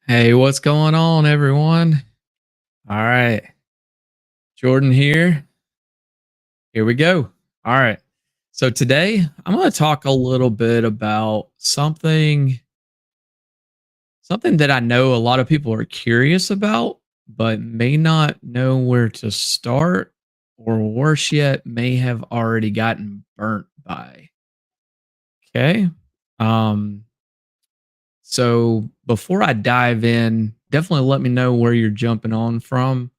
Hey, what's going on, everyone? All right, Jordan here. Here we go. All right. So today I'm going to talk a little bit about something that I know a lot of people are curious about, but may not know where to start, or worse yet, may have already gotten burnt by. Okay. Um, so before I dive in, definitely let me know where you're jumping on from.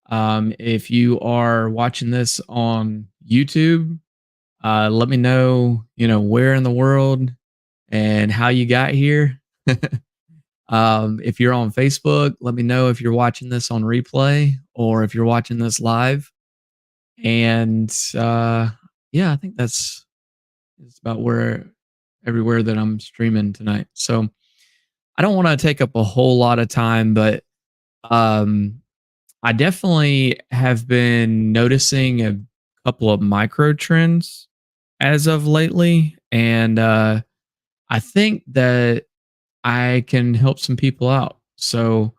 If you are watching this on YouTube, let me know, where in the world and how you got here. If you're on Facebook, let me know if you're watching this on replay or if you're watching this live. And yeah, I think that's about where everywhere that I'm streaming tonight. So I don't want to take up a whole lot of time, but um, I definitely have been noticing a couple of micro trends as of lately. And I think that I can help some people out. So,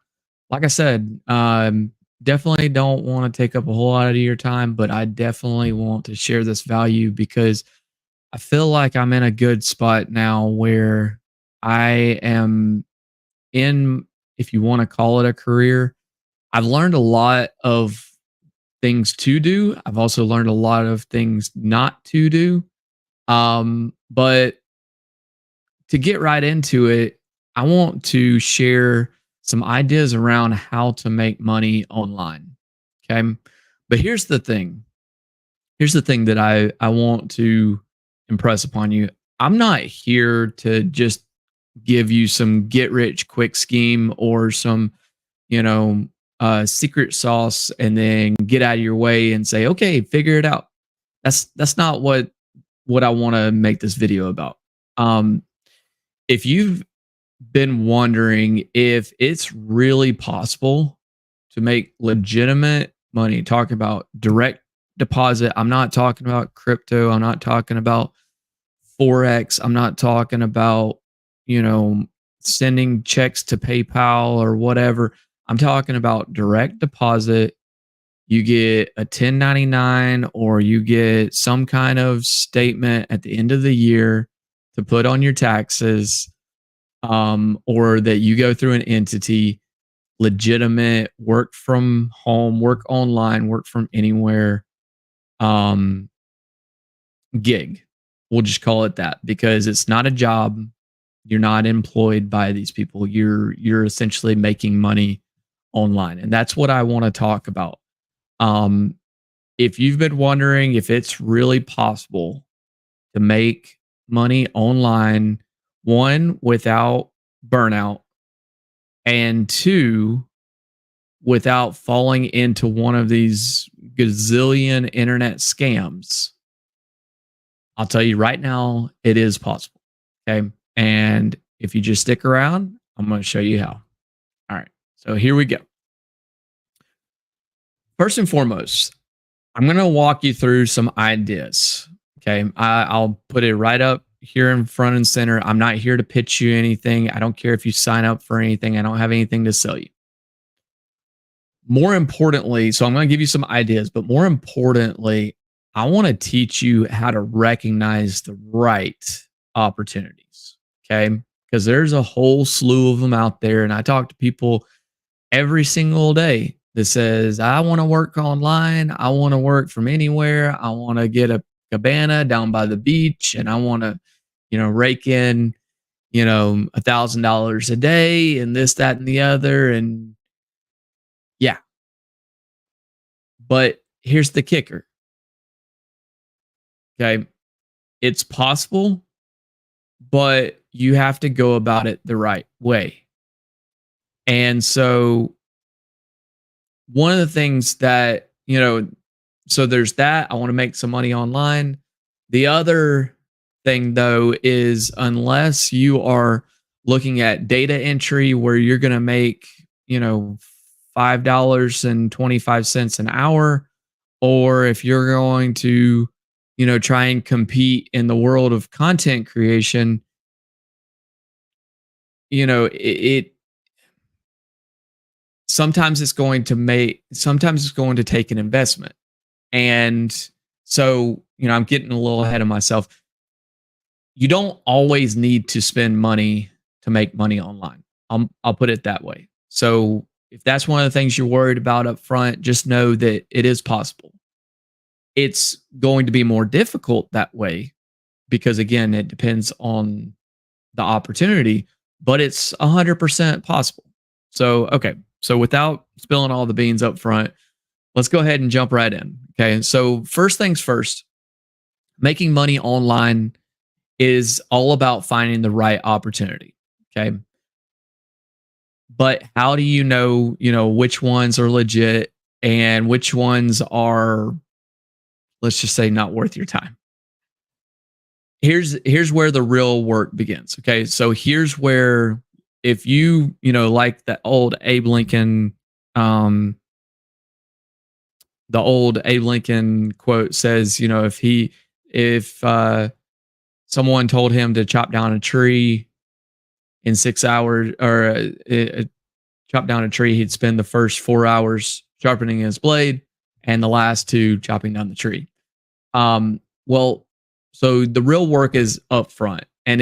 like I said, definitely don't want to take up a whole lot of your time, but I definitely want to share this value because I feel like I'm in a good spot now where I am in, if you want to call it a career. I've learned a lot of things to do. I've also learned a lot of things not to do. But to get right into it, I want to share some ideas around how to make money online. Okay. But here's the thing. Here's the thing that I want to impress upon you. I'm not here to just give you some get rich quick scheme or some, you know, secret sauce and then get out of your way and say, okay, figure it out. That's not what I want to make this video about. Um, if you've been wondering if it's really possible to make legitimate money, talking about direct deposit, I'm not talking about crypto, I'm not talking about forex, I'm not talking about, you know, sending checks to PayPal or whatever. I'm talking about direct deposit. You get a 1099 or you get some kind of statement at the end of the year to put on your taxes, or that you go through an entity, legitimate work from home, work online, work from anywhere, um, gig. We'll just call it that because it's not a job. You're not employed by these people. You're essentially making money online, and that's what I want to talk about. Um, if you've been wondering if it's really possible to make money online, one, without burnout, and two, without falling into one of these gazillion internet scams, I'll tell you right now, it is possible. Okay. And if you just stick around, I'm going to show you how. All right. So here we go. First and foremost, I'm going to walk you through some ideas. Okay. I'll put it right up here in front and center. I'm not here to pitch you anything. I don't care if you sign up for anything. I don't have anything to sell you. More importantly, so I'm going to give you some ideas, but more importantly, I want to teach you how to recognize the right opportunities. Okay. Because there's a whole slew of them out there. And I talk to people every single day that says, I want to work online. I want to work from anywhere. I want to get a cabana down by the beach and I want to, rake in, $1,000 a day and this, that, and the other. And yeah, but here's the kicker. Okay. It's possible, but you have to go about it the right way. And so, one of the things that, so there's that. I want to make some money online. The other thing, though, is unless you are looking at data entry where you're going to make, $5.25 an hour, or if you're going to, try and compete in the world of content creation, it sometimes it's going to take an investment. And so, I'm getting a little ahead of myself. You don't always need to spend money to make money online. I'll put it that way. So, if that's one of the things you're worried about up front, just know that it is possible. It's going to be more difficult that way because, again, it depends on the opportunity, but it's 100% possible. So, okay. So, without spilling all the beans up front, let's go ahead and jump right in. Okay. So, first things first, making money online is all about finding the right opportunity. Okay. But how do you know which ones are legit and which ones are, let's just say, not worth your time? Here's where the real work begins. Okay. So here's where, if like um the old Abe Lincoln quote says, if someone told him to chop down a tree in 6 hours, or chop down a tree, he'd spend the first 4 hours sharpening his blade and the last two chopping down the tree. Well, so the real work is upfront, and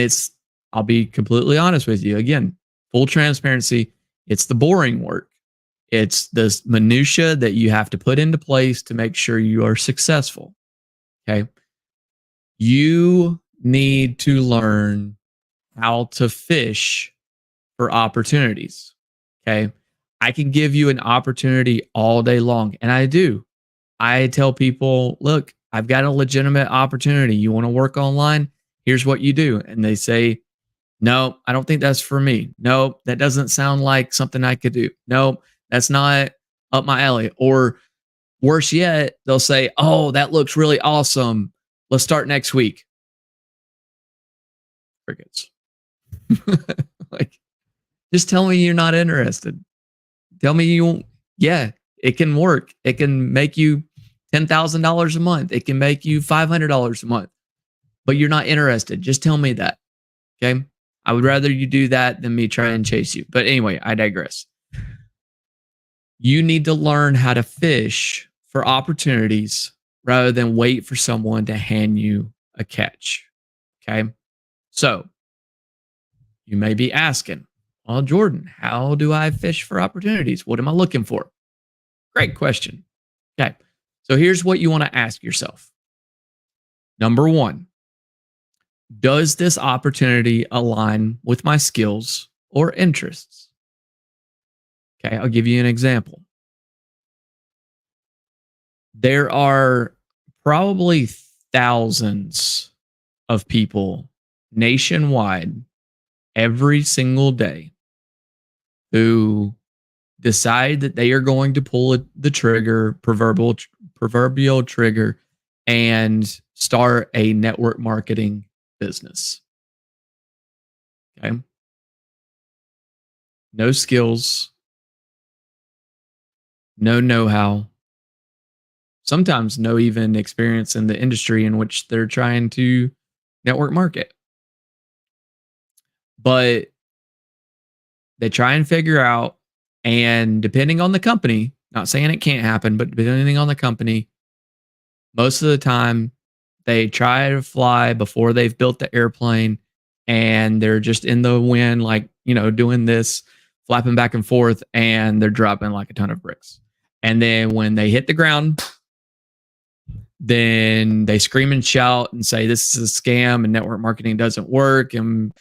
I'll be completely honest with you. Again, full transparency, it's the boring work. It's this minutia that you have to put into place to make sure you are successful. Okay. You need to learn how to fish for opportunities. Okay. I can give you an opportunity all day long, and I do. I tell people, look, I've got a legitimate opportunity. You want to work online? Here's what you do. And they say, no, I don't think that's for me. No, that doesn't sound like something I could do. No, that's not up my alley. Or worse yet, they'll say, oh, that looks really awesome. Let's start next week. Crickets. Like, just tell me you're not interested. Tell me you won't. Yeah, it can work. It can make you $10,000 a month. It can make you $500 a month, but you're not interested. Just tell me that. Okay. I would rather you do that than me try and chase you. But anyway, I digress. You need to learn how to fish for opportunities rather than wait for someone to hand you a catch. Okay. So you may be asking, well, Jordan, how do I fish for opportunities? What am I looking for? Great question. Okay. So here's what you want to ask yourself. Number one, does this opportunity align with my skills or interests? Okay, I'll give you an example. There are probably thousands of people nationwide every single day who decide that they are going to pull the trigger, proverbial trigger, and start a network marketing business. Okay. No skills, no know-how, sometimes no even experience in the industry in which they're trying to network market. But they try and figure out, and depending on the company, not saying it can't happen, but depending on the company, most of the time they try to fly before they've built the airplane, and they're just in the wind, like, doing this, flapping back and forth, and they're dropping like a ton of bricks. And then when they hit the ground, then they scream and shout and say, this is a scam and network marketing doesn't work and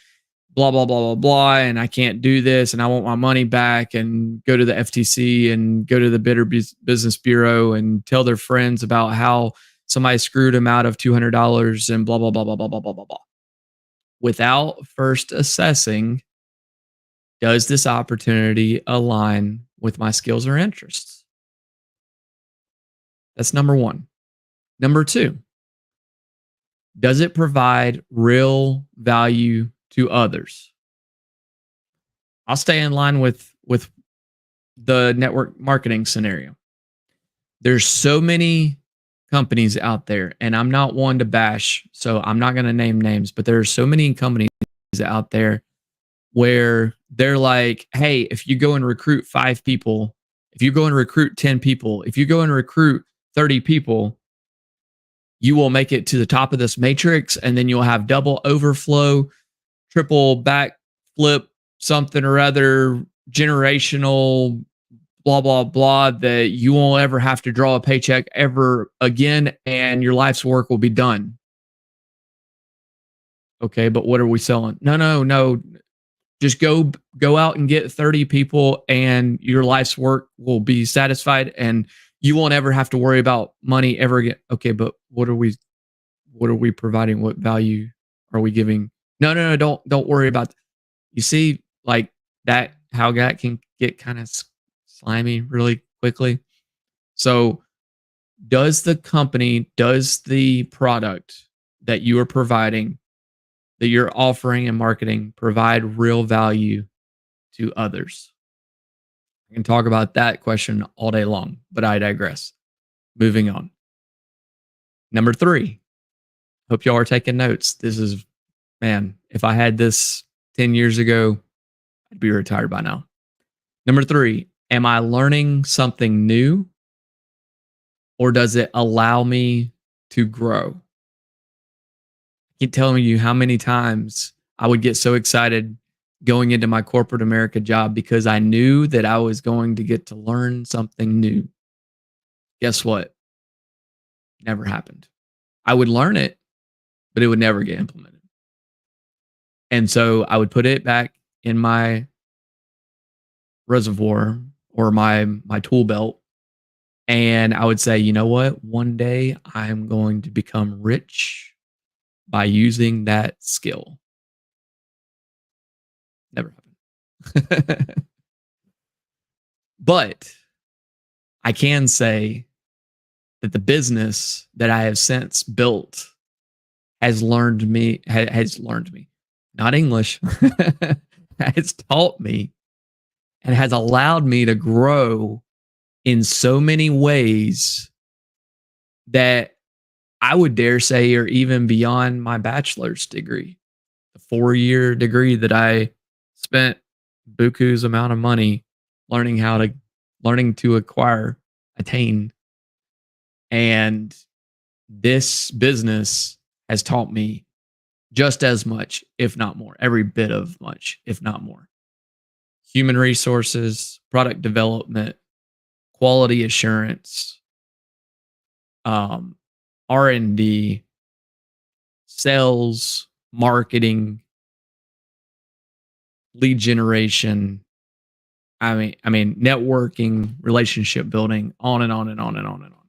blah, blah, blah, blah, blah. And I can't do this and I want my money back, and go to the FTC and go to the Better Business Bureau and tell their friends about how somebody screwed them out of $200 and blah, blah, blah, blah, blah, blah, blah, blah, blah. Without first assessing, does this opportunity align with my skills or interests? That's number one. Number two, does it provide real value to others? I'll stay in line with the network marketing scenario. There's so many companies out there, and I'm not one to bash, so I'm not going to name names, but there are so many companies out there where they're like, hey, if you go and recruit 5 people If you go and recruit 10 people, if you go and recruit 30 people, you will make it to the top of this matrix, and then you'll have double overflow, triple back flip, something or other, generational, blah, blah, blah, that you won't ever have to draw a paycheck ever again, and your life's work will be done. Okay, but what are we selling? No, no, no. Just go out and get 30 people, and your life's work will be satisfied, and you won't ever have to worry about money ever again. Okay, but what are we providing? What value are we giving? No, no, no, don't worry about. You see, like that, how that can get kind of slimy really quickly. So, does the product that you are providing, that you're offering and marketing, provide real value to others? I can talk about that question all day long, but I digress. Moving on. Number 3. Hope y'all are taking notes. This is, man, if I had this 10 years ago, I'd be retired by now. Number 3, am I learning something new, or does it allow me to grow? I keep telling you how many times I would get so excited going into my corporate America job because I knew that I was going to get to learn something new. Guess what? Never happened. I would learn it, but it would never get implemented. And so I would put it back in my reservoir or my tool belt, and I would say, you know what? One day I'm going to become rich by using that skill. Never happened. But I can say that the business that I have since built has learned me, not English, has taught me and has allowed me to grow in so many ways that I would dare say are even beyond my bachelor's degree, the 4-year degree that I spent buku's amount of money learning to attain. And this business has taught me just as much, if not more, every bit of much, if not more. Human resources, product development, quality assurance, R&D, sales, marketing, lead generation. I mean, networking, relationship building, on and on and on and on and on.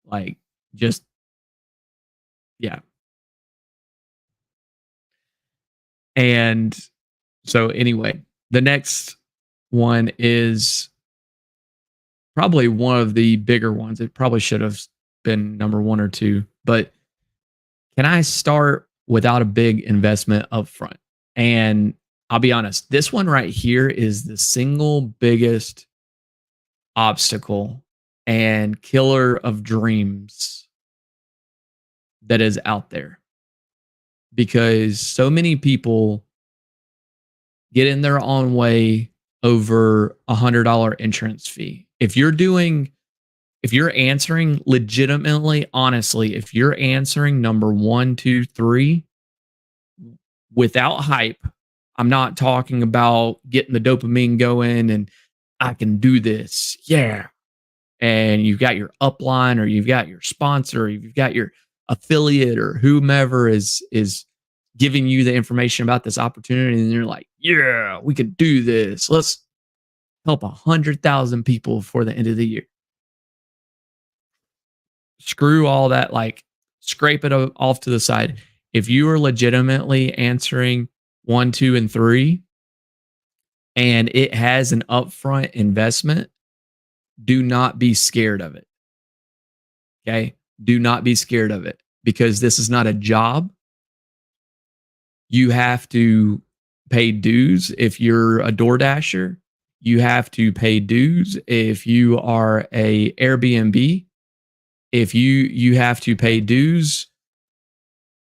Like, just, yeah. And so anyway, the next one is probably one of the bigger ones. It probably should have been number 1 or 2, but can I start without a big investment up front? And I'll be honest, this one right here is the single biggest obstacle and killer of dreams that is out there, because so many people get in their own way over $100 entrance fee. If you're answering legitimately, honestly, if you're answering number 1, 2, 3 without hype, I'm not talking about getting the dopamine going and I can do this. Yeah. And you've got your upline, or you've got your sponsor, or you've got your affiliate, or whomever is giving you the information about this opportunity, and you're like, yeah, we could do this. Let's help 100,000 people before the end of the year. Screw all that, like, scrape it off to the side. If you are legitimately answering 1, 2, and 3, and it has an upfront investment, do not be scared of it. Okay? Do not be scared of it, because this is not a job. You have to pay dues if you're a DoorDasher. You have to pay dues if you are a Airbnb. If you have to pay dues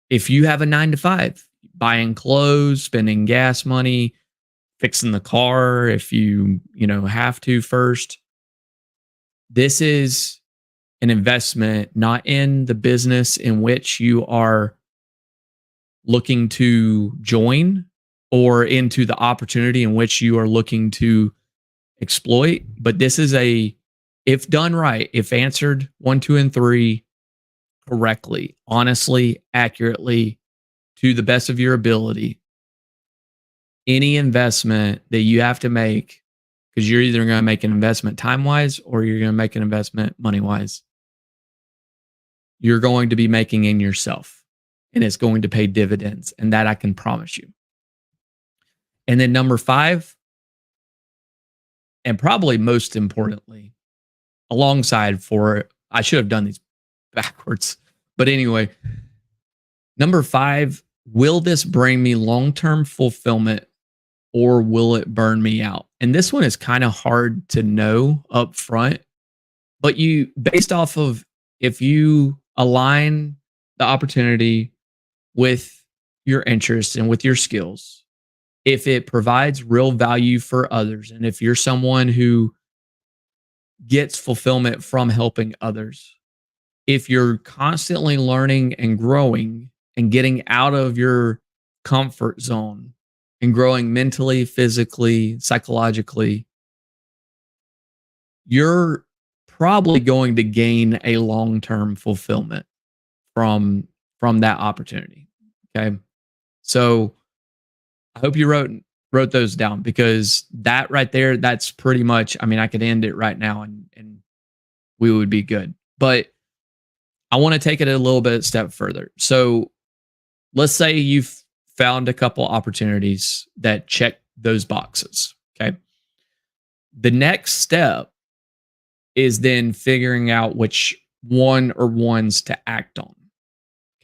if you have a 9 to 5, buying clothes, spending gas money, fixing the car if you have to first. This is an investment not in the business in which you are looking to join or into the opportunity in which you are looking to exploit, but this is a, if done right, if answered one, two, and three correctly, honestly, accurately, to the best of your ability, any investment that you have to make, because you're either going to make an investment time wise or you're going to make an investment money wise, you're going to be making in yourself and it's going to pay dividends. And that I can promise you. And then number five, and probably most importantly, alongside for, I should have done these backwards. But anyway, number five, will this bring me long term fulfillment or will it burn me out? And this one is kind of hard to know up front, but you, based off of if you align the opportunity with your interests and with your skills, if it provides real value for others, and if you're someone who gets fulfillment from helping others, if you're constantly learning and growing and getting out of your comfort zone and growing mentally, physically, psychologically, you're probably going to gain a long-term fulfillment from that opportunity. Okay. So I hope you wrote those down, because that right there, that's pretty much, I mean, I could end it right now and we would be good. But I want to take it a little bit step further. So let's say you've found a couple opportunities that check those boxes. Okay. The next step is then figuring out which one or ones to act on.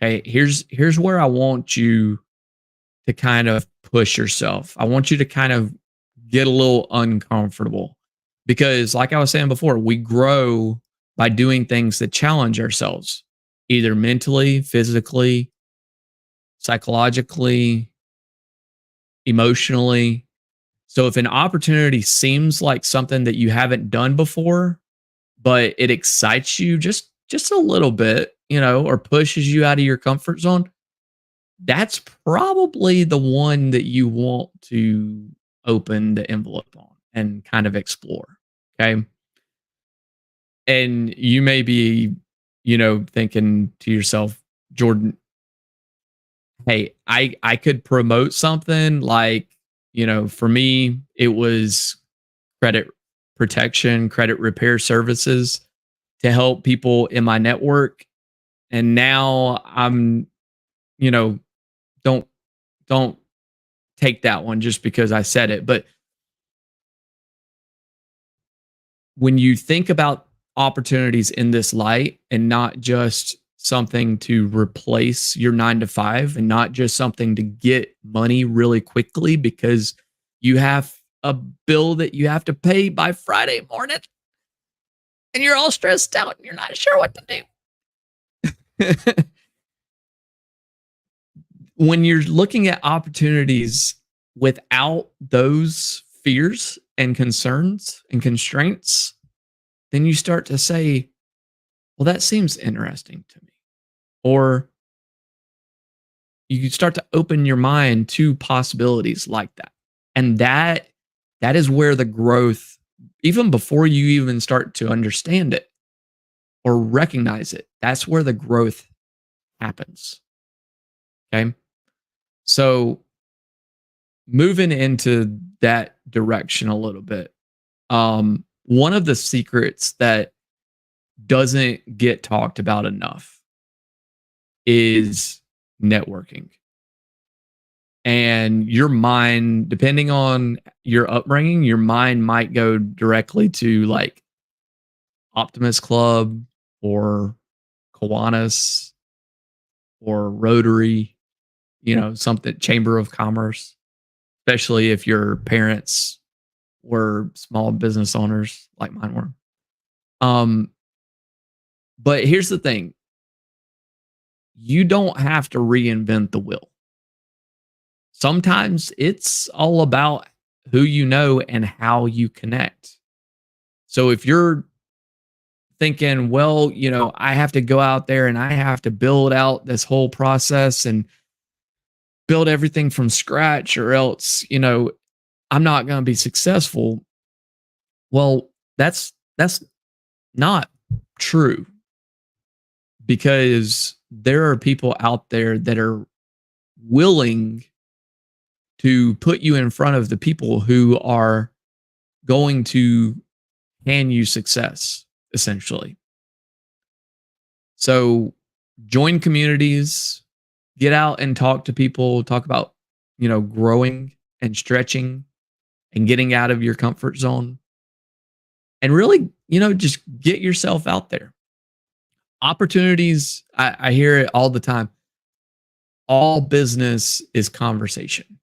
Okay. Here's where I want you to kind of push yourself. I want you to kind of get a little uncomfortable, because like I was saying before, we grow by doing things that challenge ourselves, either mentally, physically, psychologically, emotionally. So if an opportunity seems like something that you haven't done before, but it excites you just a little bit, or pushes you out of your comfort zone, that's probably the one that you want to open the envelope on and kind of explore. Okay. And you may be, thinking to yourself, Jordan, hey, I could promote something like, for me, it was credit protection, credit repair services to help people in my network. And now I'm, you know, don't don't take that one just because I said it. But when you think about opportunities in this light and not just something to replace your 9 to 5 and not just something to get money really quickly because you have a bill that you have to pay by Friday morning and you're all stressed out and you're not sure what to do. When you're looking at opportunities without those fears and concerns and constraints, then you start to say, well, that seems interesting to me. Or you start to open your mind to possibilities like that. And that is where the growth, even before you even start to understand it or recognize it, that's where the growth happens. Okay. So moving into that direction a little bit, one of the secrets that doesn't get talked about enough is networking. And your mind, depending on your upbringing, your mind might go directly to like Optimus Club or Kiwanis or Rotary, something, Chamber of Commerce, especially if your parents were small business owners like mine were. But here's the thing. You don't have to reinvent the wheel. Sometimes it's all about who you know and how you connect. So if you're thinking, well, I have to go out there and I have to build out this whole process and build everything from scratch, or else, I'm not going to be successful. Well, that's not true, because there are people out there that are willing to put you in front of the people who are going to hand you success, essentially. So join communities, get out and talk to people, talk about, growing and stretching and getting out of your comfort zone, and really, just get yourself out there. Opportunities, I hear it all the time. All business is conversation.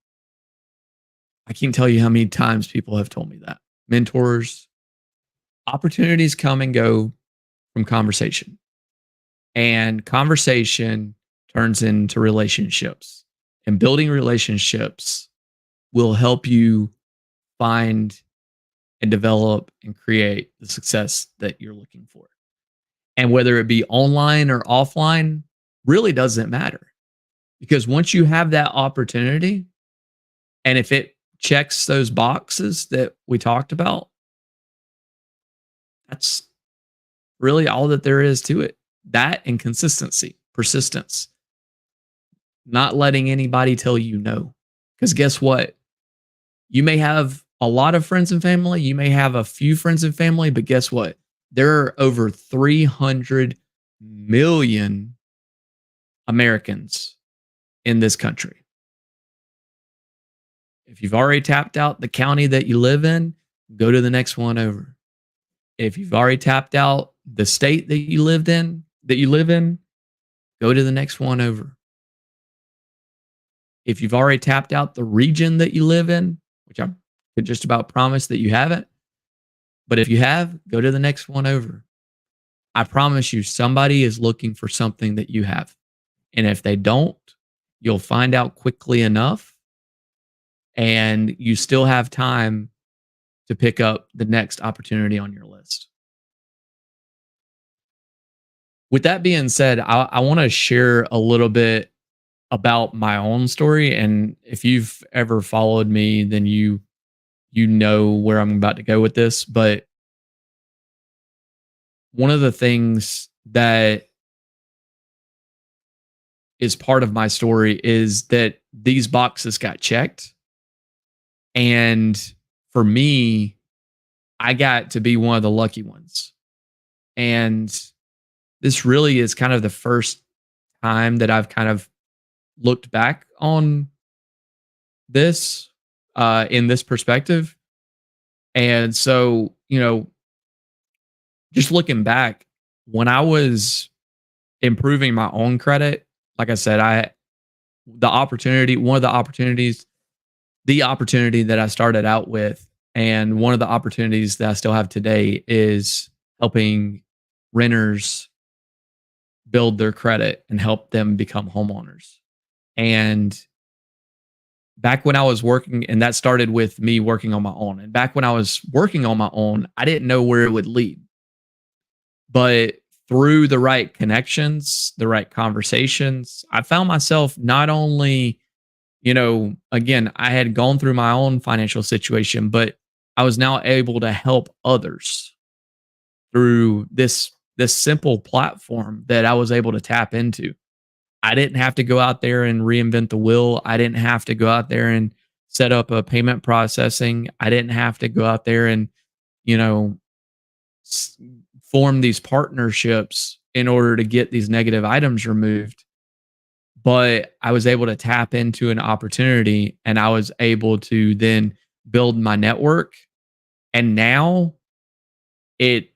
I can't tell you how many times people have told me that. Mentors, opportunities come and go from conversation, and conversation turns into relationships. And building relationships will help you find and develop and create the success that you're looking for. And whether it be online or offline really doesn't matter, because once you have that opportunity, and if it checks those boxes that we talked about, that's really all that there is to it. That and consistency, persistence, not letting anybody tell you no. Because guess what? You may have a lot of friends and family, you may have a few friends and family, but guess what? There are over 300 million Americans in this country. If you've already tapped out the county that you live in, go to the next one over. If you've already tapped out the state that you live in, go to the next one over. If you've already tapped out the region that you live in, which I could just about promise that you haven't, but if you have, go to the next one over. I promise you, somebody is looking for something that you have. And if they don't, you'll find out quickly enough, and you still have time to pick up the next opportunity on your list. With that being said, I want to share a little bit about my own story. And if you've ever followed me, then you know where I'm about to go with this. But one of the things that is part of my story is that these boxes got checked. And for me, I got to be one of the lucky ones. And this really is kind of the first time that I've kind of looked back on this in this perspective. And so, just looking back, when I was improving my own credit, like I said, one of the opportunity that I started out with, and one of the opportunities that I still have today, is helping renters build their credit and help them become homeowners. And back when I was working, and that started with me working on my own. And back when I was working on my own, I didn't know where it would lead. But through the right connections, the right conversations, I found myself not only, again, I had gone through my own financial situation, but I was now able to help others through this simple platform that I was able to tap into. I didn't have to go out there and reinvent the wheel. I didn't have to go out there and set up a payment processing. I didn't have to go out there and, you know, s- form these partnerships in order to get these negative items removed. But I was able to tap into an opportunity, and I was able to then build my network. And now it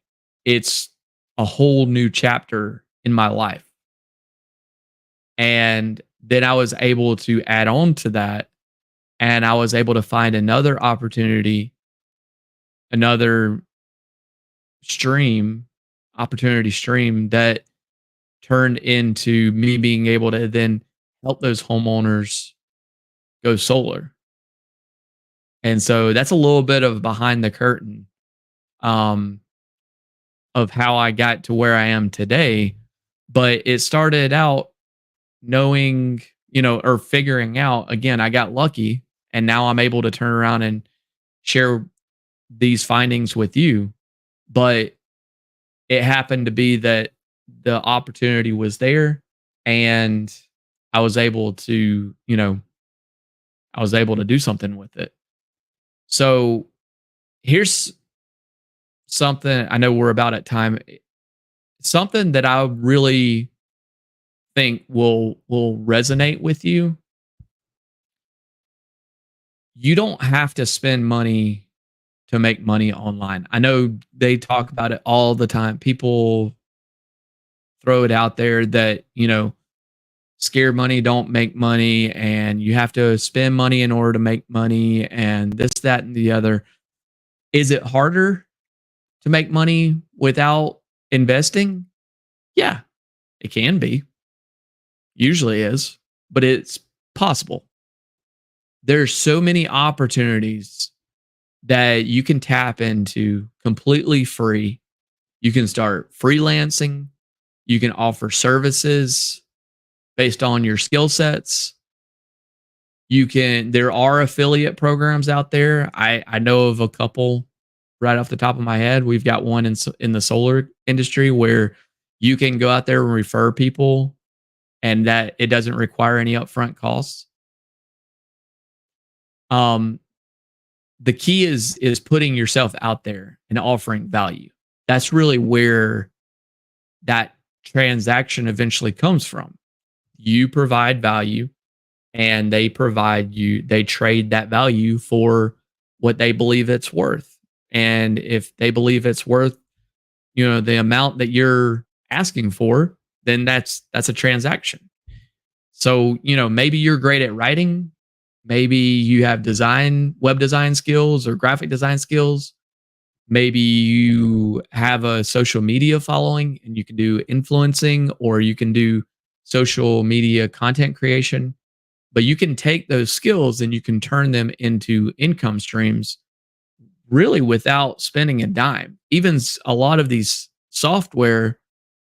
it's a whole new chapter in my life. And then I was able to add on to that, and I was able to find another opportunity, another stream, opportunity stream that turned into me being able to then help those homeowners go solar. And so that's a little bit of behind the curtain. Um, of how I got to where I am today. But it started out knowing, or figuring out, again, I got lucky and now I'm able to turn around and share these findings with you. But it happened to be that the opportunity was there and I was able to, I was able to do something with it. So here's something, I know we're about at time. Something that I really think will resonate with you. You don't have to spend money to make money online. I know they talk about it all the time. People throw it out there that, scared money don't make money and you have to spend money in order to make money and this, that, and the other. Is it harder to make money without investing? Yeah, it can be. Usually is, but it's possible. There's so many opportunities that you can tap into completely free. You can start freelancing. You can offer services based on your skill sets. There are affiliate programs out there. I know of a couple right off the top of my head. We've got one in the solar industry where you can go out there and refer people and that it doesn't require any upfront costs. Um, the key is putting yourself out there and offering value. That's really where that transaction eventually comes from. You provide value and they trade that value for what they believe it's worth. And if they believe it's worth, the amount that you're asking for, then that's a transaction. So, maybe you're great at writing, maybe you have web design skills or graphic design skills. Maybe you have a social media following and you can do influencing or you can do social media content creation. But you can take those skills and you can turn them into income streams really without spending a dime. Even a lot of these software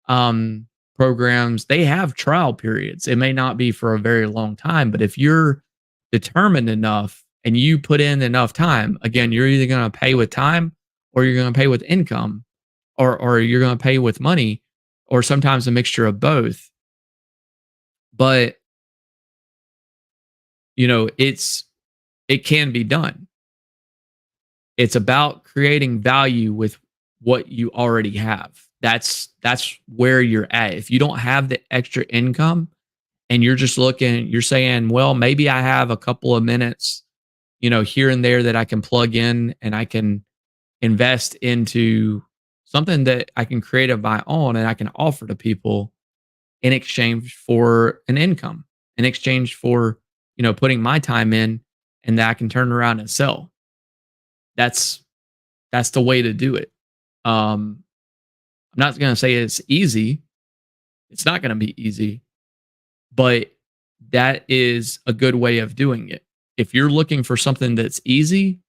um, programs, they have trial periods. It may not be for a very long time, but if you're determined enough and you put in enough time, again, you're either going to pay with time or you're going to pay with income or you're going to pay with money or sometimes a mixture of both. But, it can be done. It's about creating value with what you already have. That's where you're at. If you don't have the extra income and you're saying, well, maybe I have a couple of minutes, here and there that I can plug in and I can invest into something that I can create of my own and I can offer to people in exchange for an income, in exchange for, putting my time in and that I can turn around and sell. That's that's the way to do it. I'm not going to say it's easy. It's not going to be easy, but that is a good way of doing it. If you're looking for something that's easy,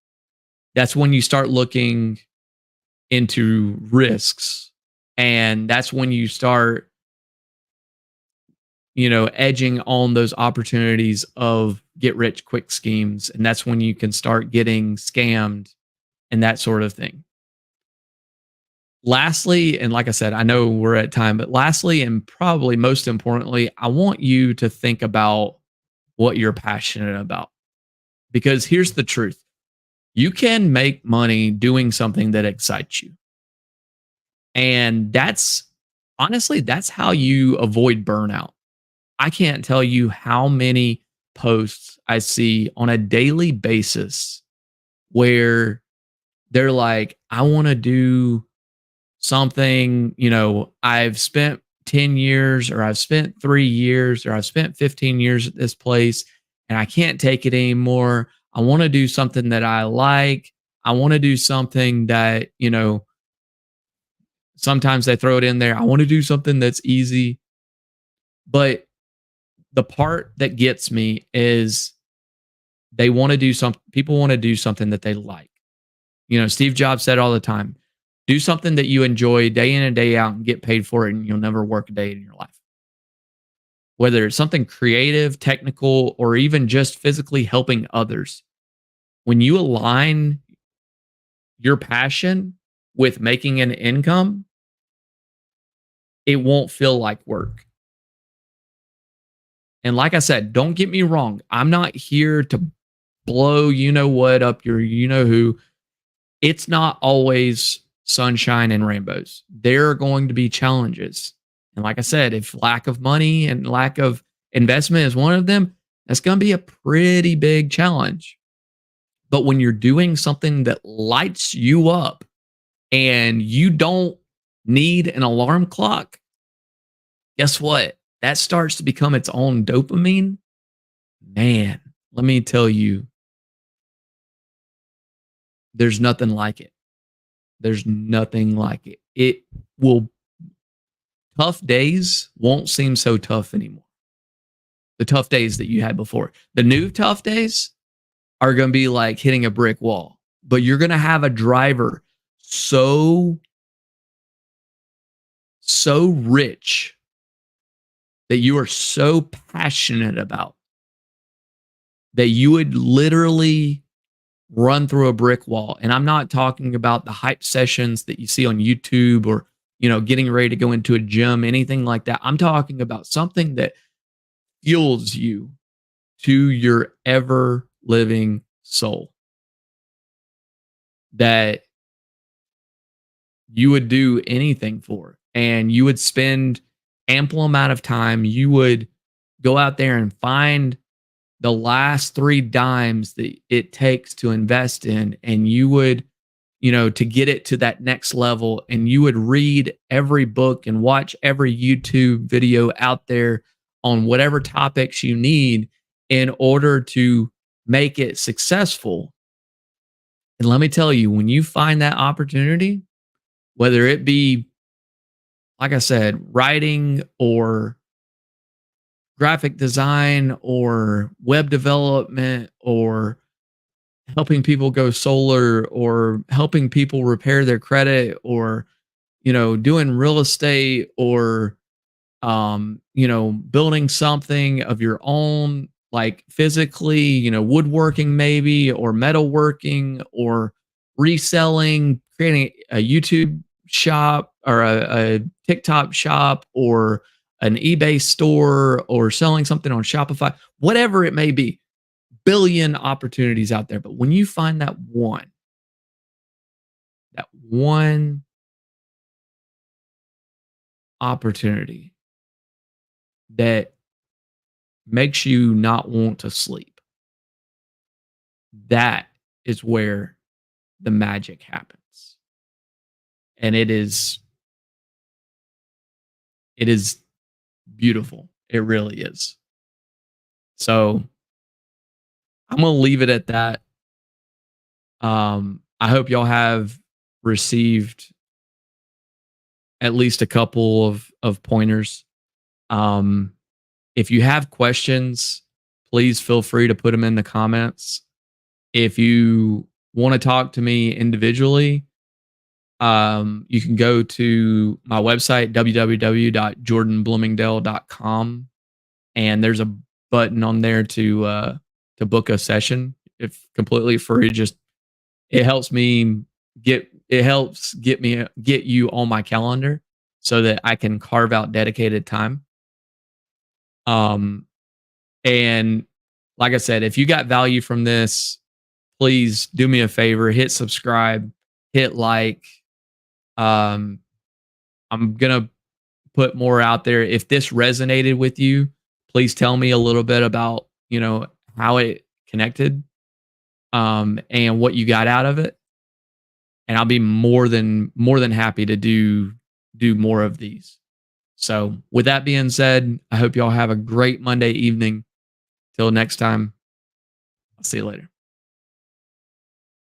that's when you start looking into risks. And that's when you start, edging on those opportunities of get rich quick schemes. And that's when you can start getting scammed and that sort of thing. Lastly, and like I said, I know we're at time, but lastly, and probably most importantly, I want you to think about what you're passionate about. Because here's the truth: you can make money doing something that excites you. And that's how you avoid burnout. I can't tell you how many posts I see on a daily basis where they're like, I want to do something, I've spent 10 years or I've spent 3 years or I've spent 15 years at this place and I can't take it anymore. I want to do something that I like. I want to do something that, sometimes they throw it in there. I want to do something that's easy. But the part that gets me is people want to do something that they like. Steve Jobs said all the time, Do something that you enjoy day in and day out and get paid for it, and you'll never work a day in your life. Whether it's something creative, technical, or even just physically helping others. When you align your passion with making an income, it won't feel like work. And like I said, don't get me wrong. I'm not here to blow you know what up your you know who. It's not always sunshine and rainbows. There are going to be challenges. And like I said, if lack of money and lack of investment is one of them, that's going to be a pretty big challenge. But when you're doing something that lights you up and you don't need an alarm clock, guess what? That starts to become its own dopamine. Man, let me tell you, there's nothing like it. There's nothing like it. It will, tough days won't seem so tough anymore. The tough days that you had before. The new tough days are going to be like hitting a brick wall, but you're going to have a driver so rich that you are so passionate about that you would literally run through a brick wall. And I'm not talking about the hype sessions that you see on YouTube or, getting ready to go into a gym, anything like that. I'm talking about something that fuels you to your ever living soul, that you would do anything for, and you would spend ample amount of time. You would go out there and find the last 3 dimes that it takes to invest in, and you would, to get it to that next level, and you would read every book and watch every YouTube video out there on whatever topics you need in order to make it successful. And let me tell you, when you find that opportunity, whether it be, like I said, writing or graphic design or web development or helping people go solar or helping people repair their credit or, doing real estate or, building something of your own, like physically, woodworking maybe, or metalworking or reselling, creating a YouTube shop or a TikTok shop or an eBay store or selling something on Shopify, whatever it may be, billion opportunities out there. But when you find that one opportunity that makes you not want to sleep, that is where the magic happens. And it is beautiful. It really is. So I'm going to leave it at that. I hope y'all have received at least a couple of pointers. If you have questions, please feel free to put them in the comments. If you want to talk to me individually, you can go to my website, www.jordanbloomingdale.com, and there's a button on there to book a session. It's completely free. Just it helps get you on my calendar so that I can carve out dedicated time. And like I said, if you got value from this, please do me a favor, hit subscribe, hit like. I'm going to put more out there. If this resonated with you, please tell me a little bit about, how it connected, and what you got out of it. And I'll be more than happy to do more of these. So with that being said, I hope y'all have a great Monday evening. Till next time, I'll see you later.